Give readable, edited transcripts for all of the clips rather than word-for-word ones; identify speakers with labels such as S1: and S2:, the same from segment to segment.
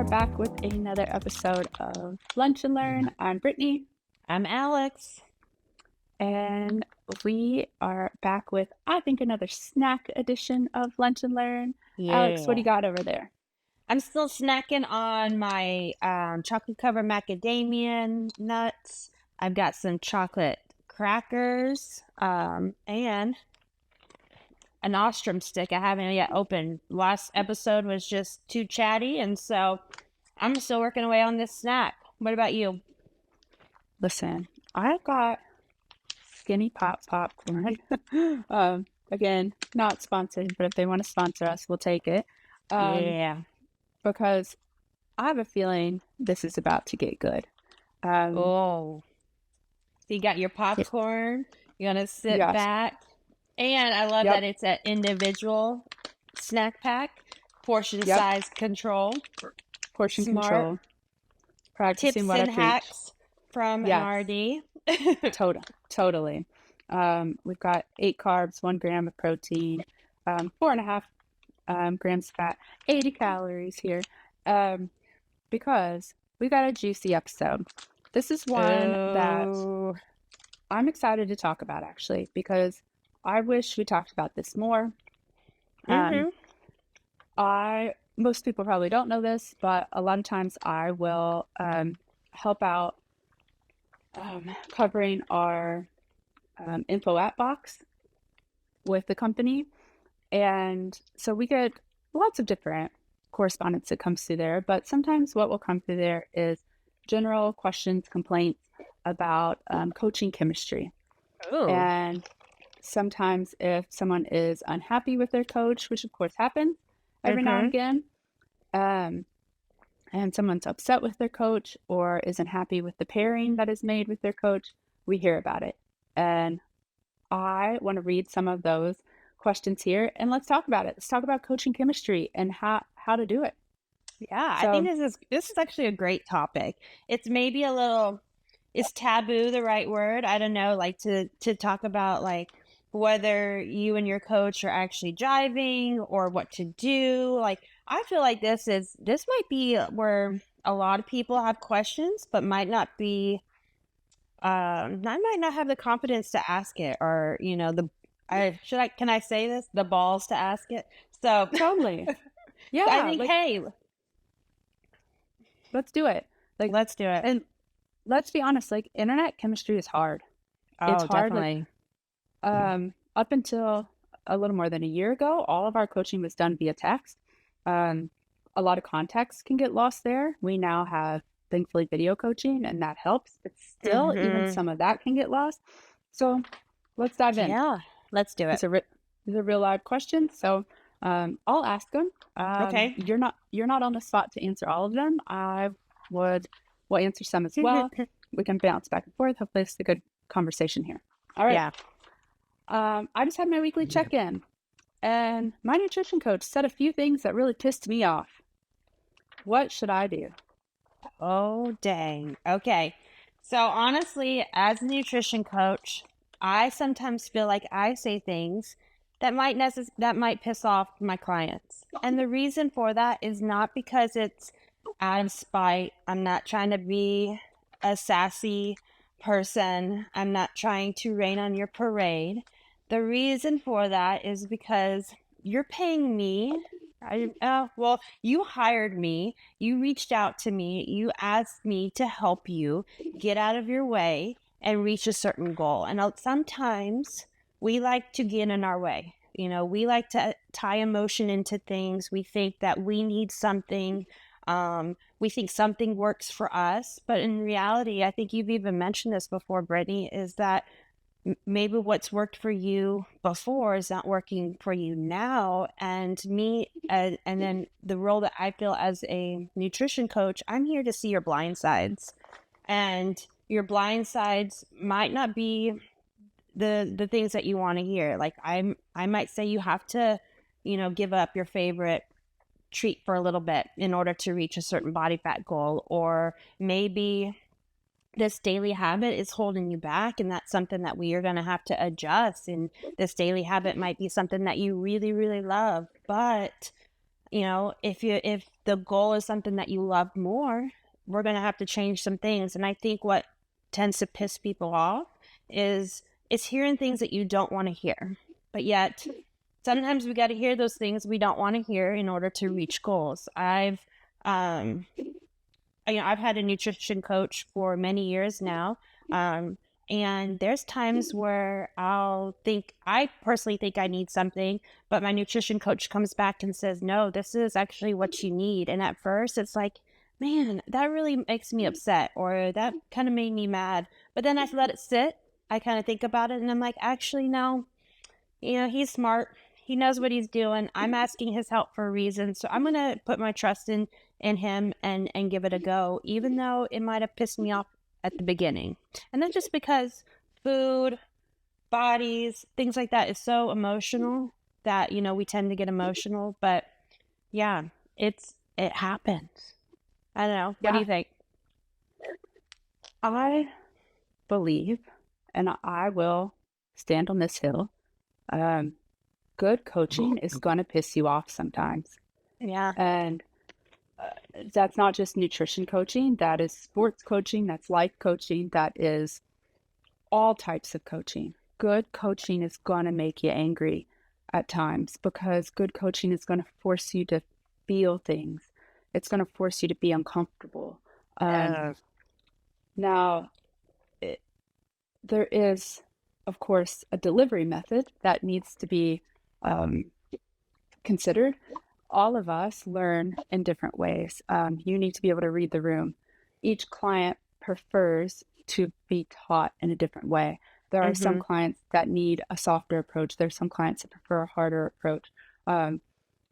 S1: back with another episode of Lunch and Learn. I'm Brittany,
S2: I'm Alex.
S1: and we are back with, I think, another snack edition of Lunch and Learn. Alex, what do you
S2: Yeah.
S1: got over there?
S2: I'm still snacking on my chocolate covered macadamia nuts. I've got some chocolate crackers and an ostrom stick I haven't yet opened. Last episode was just too chatty, and so I'm still working away on this snack. What about you?
S1: Listen, I've got Skinny Pop popcorn. Again, not sponsored, but if they want to sponsor us, we'll take it.
S2: Yeah.
S1: Because I have a feeling this is about to get good.
S2: Oh. So you got your popcorn. You're going to sit
S1: Yes.
S2: back. And I love
S1: Yep.
S2: that it's an individual snack pack. Portion
S1: Yep.
S2: size control.
S1: Portion
S2: Smart.
S1: control. Practicing
S2: Tips
S1: what I
S2: and
S1: preach.
S2: hacks from
S1: Yes.
S2: an RD.
S1: Totally. We've got 8 carbs, 1 gram of protein, 4.5 grams of fat, 80 calories here, because we got a juicy episode. This is one that
S2: Oh.
S1: I'm excited to talk about, actually, because I wish we talked about this more.
S2: Mhm.
S1: Most people probably don't know this, but a lot of times I will help out covering our info app box with the company. And so we get lots of different correspondence that comes through there, but sometimes what will come through there is general questions, complaints about coaching chemistry.
S2: Oh.
S1: And sometimes if someone is unhappy with their coach, which of course happens every now and again, and someone's upset with their coach or isn't happy with the pairing that is made with their coach, we hear about it. And I want to read some of those questions here, and let's talk about it. Let's talk about coaching chemistry and how to do it.
S2: Yeah, I think
S1: So,
S2: this is actually a great topic. It's maybe a little, is taboo the right word? I don't know, like to talk about like whether you and your coach are actually jiving or what to do. Like I feel like this might be where a lot of people have questions, but might not be I might not have the confidence to ask it, or can I say this? The balls to ask it. So
S1: totally.
S2: I
S1: Yeah,
S2: think,
S1: like
S2: hey,
S1: let's do it. Like,
S2: let's do it.
S1: and let's be honest, like internet chemistry is hard. It's
S2: Oh,
S1: hard. Like,
S2: definitely.
S1: up until a little more than a year ago, all of our coaching was done via text. A lot of context can get lost there. We now have, thankfully, video coaching, and that helps, but still, even some of that can get lost. So let's dive in.
S2: Yeah, let's do it.
S1: These are real live questions, so I'll ask them.
S2: Okay.
S1: You're not on the spot to answer all of them. Will answer some as well. We can bounce back and forth. Hopefully, it's a good conversation here. All right.
S2: Yeah.
S1: I just had my weekly check-in, and my nutrition coach said a few things that really pissed me off. What should I do?
S2: Oh, dang. Okay. So honestly, as a nutrition coach, I sometimes feel like I say things that might piss off my clients. And the reason for that is not because it's out of spite. I'm not trying to be a sassy person. I'm not trying to rain on your parade. The reason for that is because you're paying me. You hired me. You reached out to me. You asked me to help you get out of your way and reach a certain goal. And sometimes we like to get in our way. We like to tie emotion into things. We think that we need something. We think something works for us. But in reality, I think you've even mentioned this before, Brittany, is that maybe what's worked for you before is not working for you now. And then the role that I feel as a nutrition coach, I'm here to see your blind sides, and your blind sides might not be the things that you want to hear. Like I might say you have to, give up your favorite treat for a little bit in order to reach a certain body fat goal, or maybe this daily habit is holding you back, and that's something that we are going to have to adjust. And this daily habit might be something that you really, really love, but if the goal is something that you love more, we're going to have to change some things. And I think what tends to piss people off is it's hearing things that you don't want to hear. But yet sometimes we got to hear those things we don't want to hear in order to reach goals. Um I've had a nutrition coach for many years now. Um, and there's times where I personally think I need something, but my nutrition coach comes back and says, no, this is actually what you need. And at first it's like, man, that really makes me upset, or that kind of made me mad. But then I let it sit. I kind of think about it and I'm like, actually, no, he's smart. He knows what he's doing. I'm asking his help for a reason. So I'm going to put my trust in him and give it a go, even though it might have pissed me off at the beginning. And then just because food, bodies, things like that is so emotional that, we tend to get emotional. But yeah, it happens. I don't know. What do
S1: Yeah,
S2: you think?
S1: I believe, and I will stand on this hill. Um, Good coaching is going to piss you off sometimes.
S2: Yeah.
S1: And that's not just nutrition coaching, that is sports coaching, that's life coaching, that is all types of coaching. Good coaching is going to make you angry at times because good coaching is going to force you to feel things. It's going to force you to be uncomfortable.
S2: Uh,
S1: Now, it, there is, of course, a delivery method that needs to be um, considered. All of us learn in different ways. You need to be able to read the room. Each client prefers to be taught in a different way. There are some
S2: mm-hmm.
S1: clients that need a softer approach. There's some clients that prefer a harder approach. Um,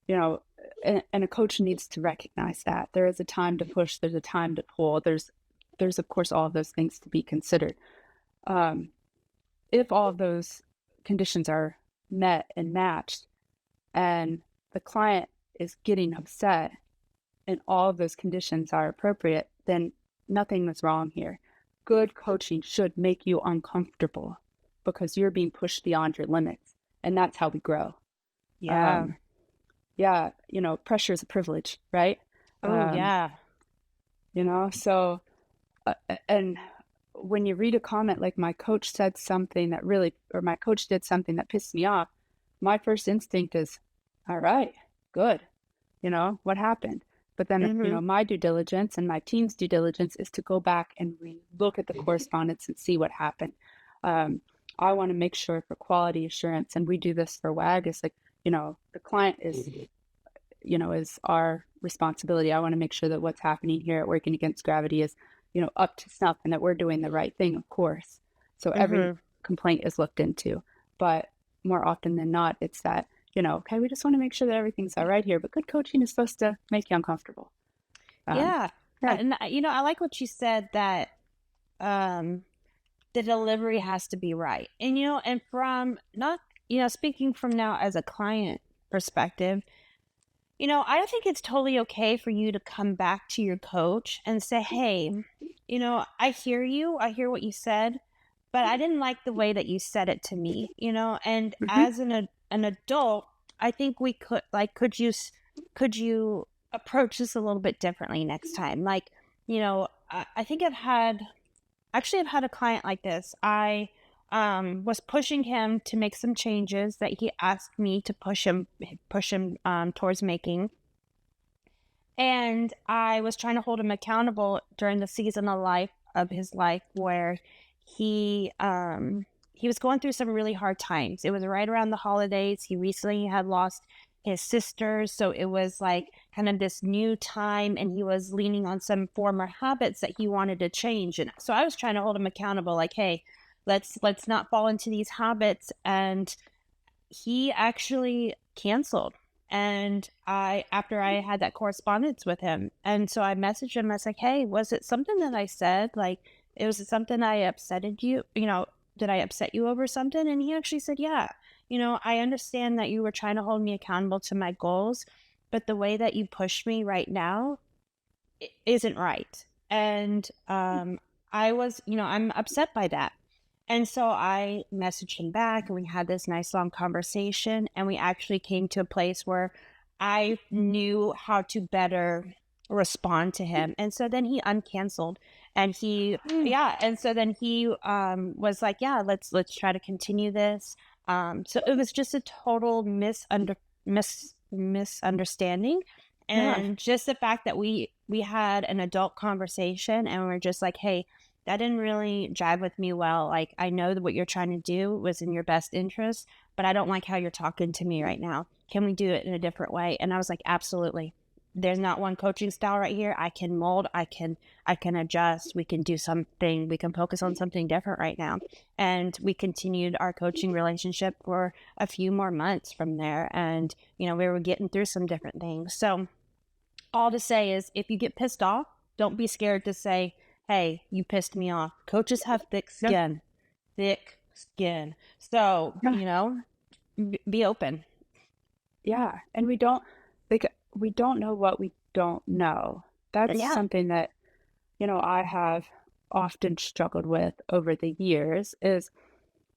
S1: you know, and a coach needs to recognize that there is a time to push. There's a time to pull. There's of course all of those things to be considered. Um, if all of those conditions are met and matched, and the client is getting upset and all of those conditions are appropriate, then nothing is wrong here. Good coaching should make you uncomfortable because you're being pushed beyond your limits. And that's how we grow.
S2: Yeah.
S1: Um, yeah, pressure is a privilege, right?
S2: Oh,
S1: Um,
S2: yeah.
S1: so, and when you read a comment like my coach said something that really, or my coach did something that pissed me off, my first instinct is, all right, good. What happened? But then,
S2: Mm-hmm.
S1: my due diligence and my team's due diligence is to go back and look at the correspondence and see what happened. Um, I want to make sure for quality assurance, and we do this for WAG, is like, the client is our responsibility. I want to make sure that what's happening here at Working Against Gravity is, up to snuff and that we're doing the right thing, of course. So every
S2: Mm-hmm.
S1: complaint is looked into. But more often than not, it's that, okay, we just want to make sure that everything's all right here. But good coaching is supposed to make you uncomfortable. Um,
S2: Yeah.
S1: yeah.
S2: And I like what you said that um the delivery has to be right. And and from not, speaking from now as a client perspective, I don't think it's totally okay for you to come back to your coach and say, "Hey, I hear you. I hear what you said, but I didn't like the way that you said it to me." And
S1: Hmm.
S2: as an adult, I think we could like could you approach this a little bit differently next time? Like, I think I've had a client like this. I was pushing him to make some changes that he asked me to push him towards making. And I was trying to hold him accountable during the season of his life where he was going through some really hard times. It was right around the holidays. He recently had lost his sisters, so it was like kind of this new time, and he was leaning on some former habits that he wanted to change. And so I was trying to hold him accountable, like, hey, let's not fall into these habits. And he actually canceled. And after I had that correspondence with him, and so I messaged him. I was like, "Hey, was it something that I said? Like, it was something I upsetted you? Did I upset you over something?" And he actually said, "Yeah. I understand that you were trying to hold me accountable to my goals, but the way that you push me right now isn't right." And I'm upset by that. And so I messaged him back and we had this nice long conversation, and we actually came to a place where I knew how to better respond to him. And so then he uncanceled and he
S1: Mm,
S2: yeah, and so then he was like, "Yeah, let's try to continue this." So it was just a total misunderstanding.
S1: yeah,
S2: And just the fact that we had an adult conversation and we're just like, "Hey, that didn't really jive with me well. Like, I know that what you're trying to do was in your best interest, but I don't like how you're talking to me right now. Can we do it in a different way?" And I was like, absolutely. There's not one coaching style right here. I can mold, I can adjust, we can do something, we can focus on something different right now. And we continued our coaching relationship for a few more months from there. And, we were getting through some different things. So all to say is if you get pissed off, don't be scared to say, "Hey, you pissed me off." Coaches have thick
S1: yeah,
S2: skin. Thick skin. So,
S1: yeah,
S2: be open.
S1: yeah. And we don't know what we don't know. That's
S2: Yeah.
S1: something that, I have often struggled with over the years is,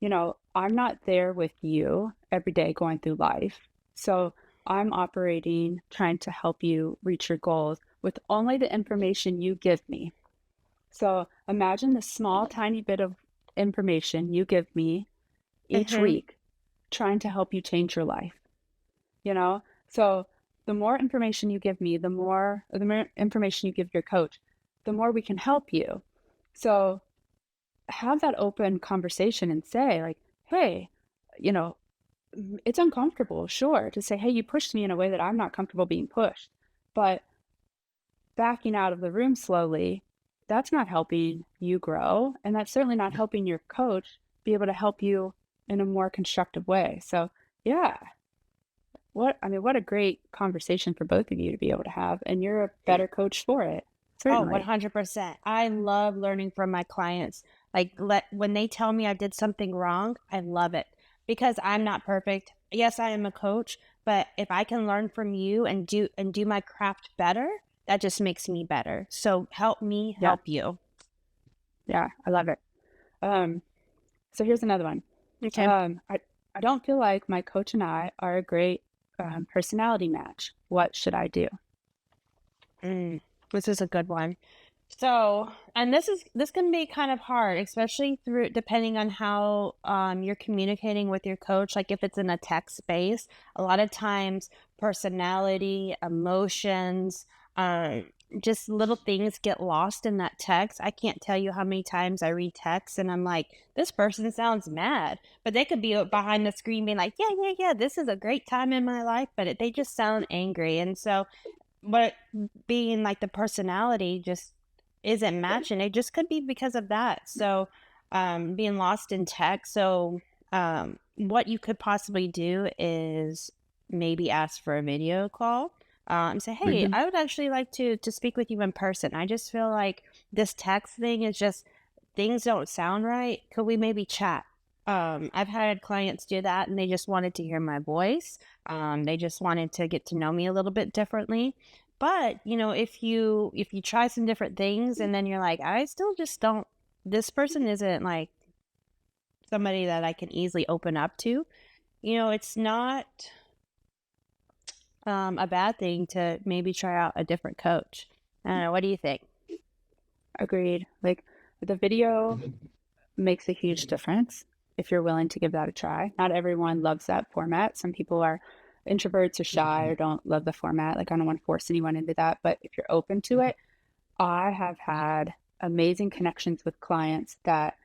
S1: I'm not there with you every day going through life. So I'm operating, trying to help you reach your goals with only the information you give me. So imagine the small, tiny bit of information you give me each
S2: Mhm.
S1: week, trying to help you change your life, you know? So the more information you give me, the more information you give your coach, the more we can help you. So have that open conversation and say, like, hey, you know, it's uncomfortable, sure, to say, hey, you pushed me in a way that I'm not comfortable being pushed. But backing out of the room slowly, that's not helping you grow. And that's certainly not helping your coach be able to help you in a more constructive way. So, yeah, what a great conversation for both of you to be able to have. And you're a better coach for it,
S2: Oh,
S1: certainly.
S2: 100%. I love learning from my clients. Like when they tell me I did something wrong, I love it because I'm not perfect. Yes, I am a coach, but if I can learn from you and do my craft better, that just makes me better. So help me
S1: Yeah,
S2: help you.
S1: yeah, I love it. Um, so here's another one.
S2: Okay.
S1: I don't feel like my coach and I are a great personality match. What should I do?
S2: Mm, this is a good one. So, and this can be kind of hard, especially through depending on how you're communicating with your coach. Like if it's in a text space, a lot of times personality, emotions, uh, just little things get lost in that text. I can't tell you how many times I read text and I'm like, this person sounds mad, but they could be behind the screen being like, yeah, yeah, yeah, this is a great time in my life, but they just sound angry. And so but being like the personality just isn't matching. It just could be because of that. So, being lost in tech. So, what you could possibly do is maybe ask for a video call. Say, hey,
S1: Hmm.
S2: I would actually like to speak with you in person. I just feel like this text thing is just things don't sound right. Could we maybe chat? I've had clients do that and they just wanted to hear my voice. They just wanted to get to know me a little bit differently. But, if you try some different things and then you're like, I still just don't this person isn't like somebody that I can easily open up to, it's not a bad thing to maybe try out a different coach. I don't know, what do you think?
S1: Agreed. Like the video makes a huge difference if you're willing to give that a try. Not everyone loves that format. Some people are introverts or shy or don't love the format. Like I don't want to force anyone into that. But if you're open to it, I have had amazing connections with clients that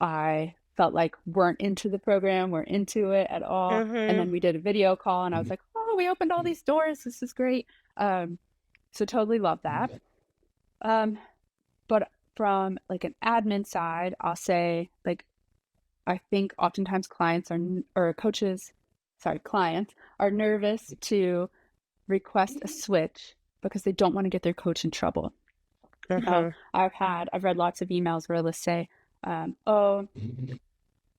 S1: I felt like weren't into the program, weren't into it at all. And
S2: Mhm.
S1: then we did a video call and I was like, oh, we opened all these doors. This is great. So totally love that. Um, but from like an admin side, I'll say like I think oftentimes clients are or coaches, sorry, clients are nervous to request a switch because they don't want to get their coach in trouble.
S2: Mhm.
S1: I've read lots of emails where they'll say, "Oh,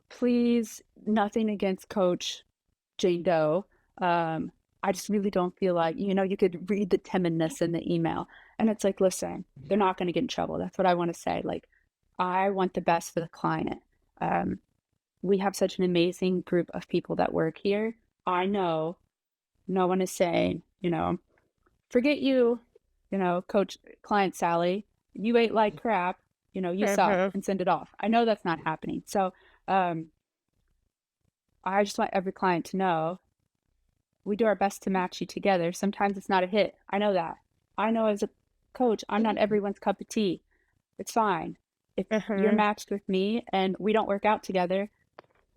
S1: please, nothing against Coach Jane Doe. Um, I just really don't feel like, you could read the timidness in the email." And it's like, listen, they're not going to get in trouble. That's what I want to say. Like, I want the best for the client. Um, we have such an amazing group of people that work here. I know no one is saying you know, forget you, coach client Sally, you ate like crap, you suck
S2: Mhm.
S1: and send it off. I know that's not happening. So, I just want every client to know we do our best to match you together. Sometimes it's not a hit. I know that. I know as a coach, I'm not everyone's cup of tea. It's fine. If you're
S2: Mhm.
S1: matched with me and we don't work out together,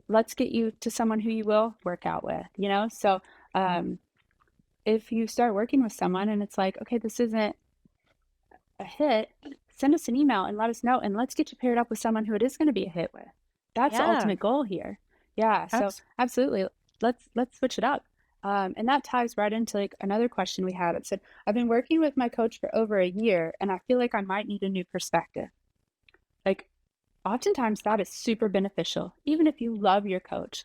S1: let's get you to someone who you will work out with, So, if you start working with someone and it's like, okay, this isn't a hit, send us an email and let us know, and let's get you paired up with someone who it is going to be a hit with. That's the
S2: Yeah.
S1: ultimate goal here. Yeah. So
S2: Abs
S1: absolutely, let's switch it up. And that ties right into like another question we had. It said, I've been working with my coach for over a year, and I feel like I might need a new perspective. Like, oftentimes that is super beneficial, even if you love your coach.